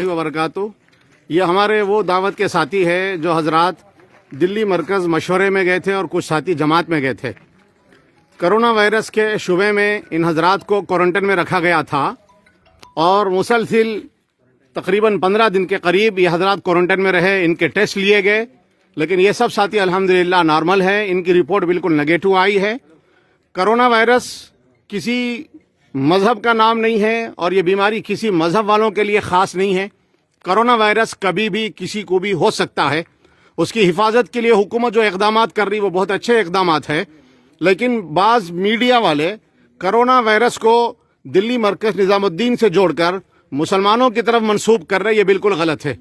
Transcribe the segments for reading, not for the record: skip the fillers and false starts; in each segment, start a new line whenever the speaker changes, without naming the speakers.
वबरकातुहू। ये हमारे वो दावत के साथी है जो हजरात दिल्ली मरकज़ मशवरे में गए थे और कुछ साथी जमात में गए थे। कोरोना वायरस के शुबे में इन हजरात को क्वारंटाइन में रखा गया था और मुसलसिल तकरीबन 15 दिन के करीब ये हजरात क्वारंटाइन में रहे। इनके टेस्ट लिए गए, लेकिन ये सब साथी अल्हम्दुलिल्लाह नॉर्मल है। इनकी रिपोर्ट बिल्कुल नेगेटिव आई है। कोरोना वायरस किसी मज़हब का नाम नहीं है और ये बीमारी किसी मज़हब वालों के लिए ख़ास नहीं है। कोरोना वायरस कभी भी किसी को भी हो सकता है। उसकी हिफाजत के लिए हुकूमत जो इक़दामात कर रही वो बहुत अच्छे इक़दामात है, लेकिन बाज़ मीडिया वाले कोरोना वायरस को दिल्ली मरकज़ निज़ामुद्दीन से जोड़कर मुसलमानों की तरफ मंसूब कर रहे, ये बिल्कुल गलत है।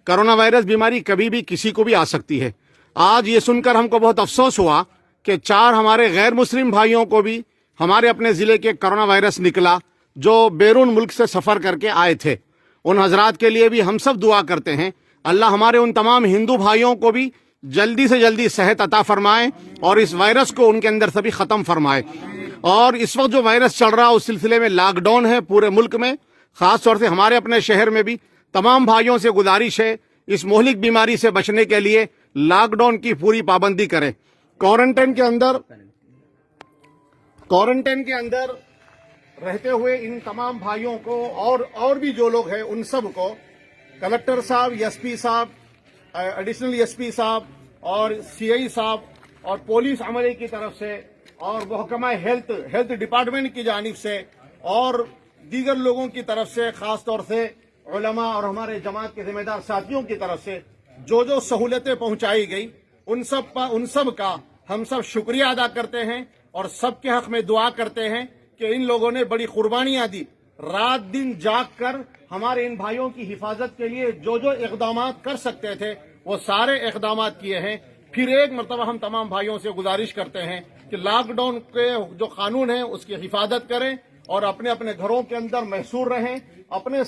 कोरोना वायरस बीमारी कभी भी किसी को भी आ सकती है। आज ये सुनकर हमको बहुत अफसोस हुआ कि 4 हमारे गैर मुस्लिम भाइयों को भी हमारे अपने ज़िले के कोरोना वायरस निकला, जो बैरून मुल्क से सफ़र करके आए थे। उन हजरात के लिए भी हम सब दुआ करते हैं, अल्लाह हमारे उन तमाम हिंदू भाइयों को भी जल्दी से जल्दी सेहत अता फरमाए और इस वायरस को उनके अंदर से भी ख़त्म फरमाए। और इस वक्त जो वायरस चल रहा है उस सिलसिले में लॉकडाउन है पूरे मुल्क में, ख़ास तौर से हमारे अपने शहर में भी तमाम भाइयों से गुजारिश है, इस मोहलिक बीमारी से बचने के लिए लॉकडाउन की पूरी पाबंदी करें। क्वारंटाइन के अंदर रहते हुए इन तमाम भाइयों को और भी जो लोग हैं उन सब को कलेक्टर साहब, एसपी साहब, एडिशनल एसपी साहब और सीआई साहब और पुलिस अमले की तरफ से और महकमा हेल्थ डिपार्टमेंट की जानिब से और दीगर लोगों की तरफ से, खास तौर से उलमा और हमारे जमात के जिम्मेदार साथियों की तरफ से जो सहूलतें पहुंचाई गई उन सब का हम सब शुक्रिया अदा करते हैं और सबके हक में दुआ करते हैं कि इन लोगों ने बड़ी कुर्बानियां दी, रात दिन जाग कर हमारे इन भाइयों की हिफाजत के लिए जो इक़दामात कर सकते थे वो सारे इक़दामात किए हैं। फिर एक मरतबा हम तमाम भाइयों से गुजारिश करते हैं कि लॉकडाउन के जो कानून है उसकी हिफाजत करें और अपने अपने घरों के अंदर महसूर रहें। अपने